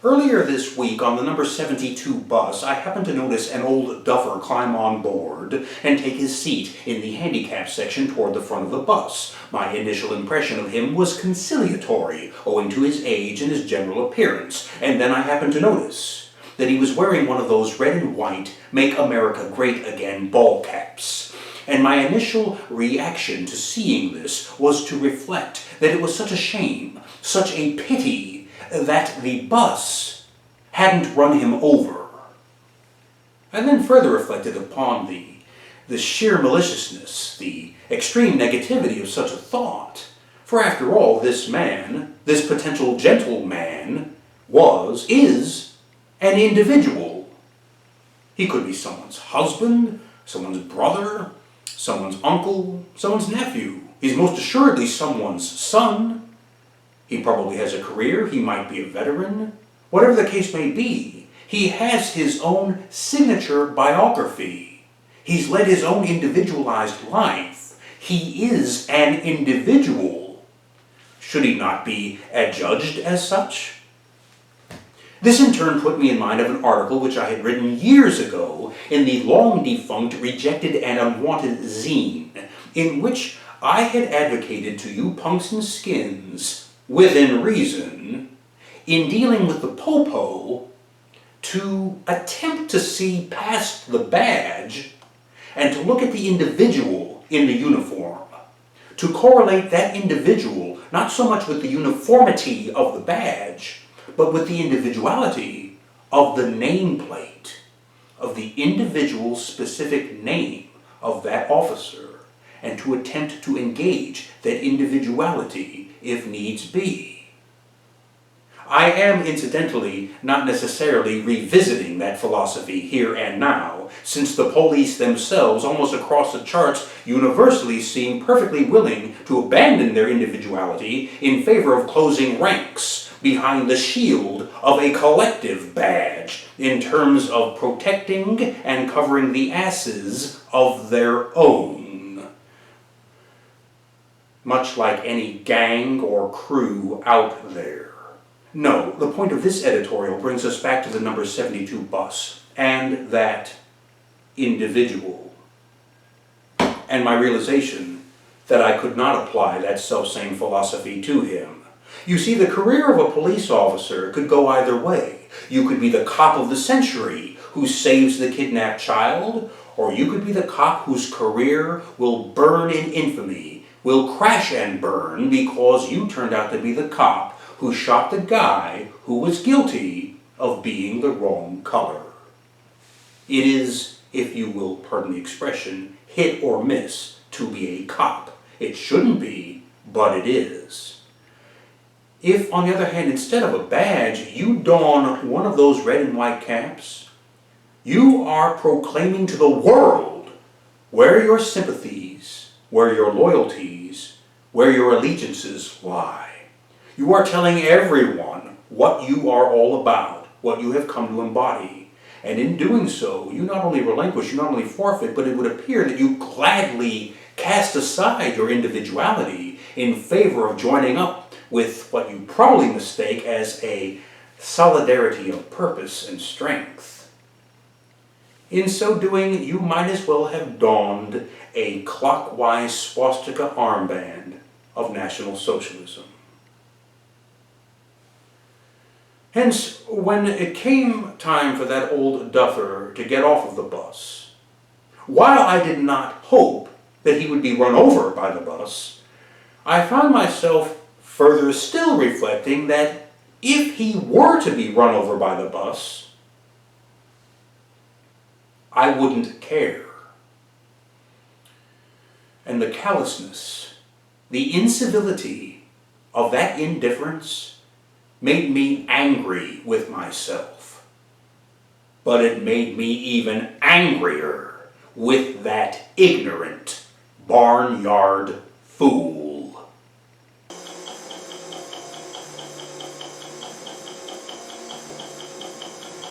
Earlier this week on the number 72 bus, I happened to notice an old duffer climb on board and take his seat in the handicap section toward the front of the bus. My initial impression of him was conciliatory, owing to his age and his general appearance, and then I happened to notice that he was wearing one of those red and white Make America Great Again ball caps. And my initial reaction to seeing this was to reflect that it was such a shame, such a pity, that the bus hadn't run him over. I then further reflected upon the sheer maliciousness, the extreme negativity of such a thought. For after all, this man, this potential gentleman, is an individual. He could be someone's husband, someone's brother, someone's uncle, someone's nephew. He's most assuredly someone's son. He probably has a career, he might be a veteran. Whatever the case may be, he has his own signature biography. He's led his own individualized life. He is an individual. Should he not be adjudged as such? This in turn put me in mind of an article which I had written years ago in the long-defunct Rejected and Unwanted zine, in which I had advocated to you punks and skins, within reason, in dealing with the popo, to attempt to see past the badge and to look at the individual in the uniform, to correlate that individual not so much with the uniformity of the badge, but with the individuality of the nameplate, of the individual specific name of that officer, and to attempt to engage that individuality if needs be. I am, incidentally, not necessarily revisiting that philosophy here and now, since the police themselves, almost across the charts, universally seem perfectly willing to abandon their individuality in favor of closing ranks behind the shield of a collective badge in terms of protecting and covering the asses of their own. Much like any gang or crew out there. No, the point of this editorial brings us back to the number 72 bus, and that individual. And my realization that I could not apply that selfsame philosophy to him. You see, the career of a police officer could go either way. You could be the cop of the century who saves the kidnapped child, or you could be the cop whose career will burn in infamy, will crash and burn because you turned out to be the cop who shot the guy who was guilty of being the wrong color. It is, if you will pardon the expression, hit or miss to be a cop. It shouldn't be, but it is. If, on the other hand, instead of a badge, you don one of those red and white caps, you are proclaiming to the world where your sympathies, where your loyalties, where your allegiances lie. You are telling everyone what you are all about, what you have come to embody. And in doing so, you not only relinquish, you not only forfeit, but it would appear that you gladly cast aside your individuality in favor of joining up with what you probably mistake as a solidarity of purpose and strength. In so doing, you might as well have donned a clockwise swastika armband of National Socialism. Hence, when it came time for that old duffer to get off of the bus, while I did not hope that he would be run over by the bus, I found myself further still reflecting that if he were to be run over by the bus, I wouldn't care. And the callousness, the incivility of that indifference made me angry with myself. But it made me even angrier with that ignorant barnyard fool.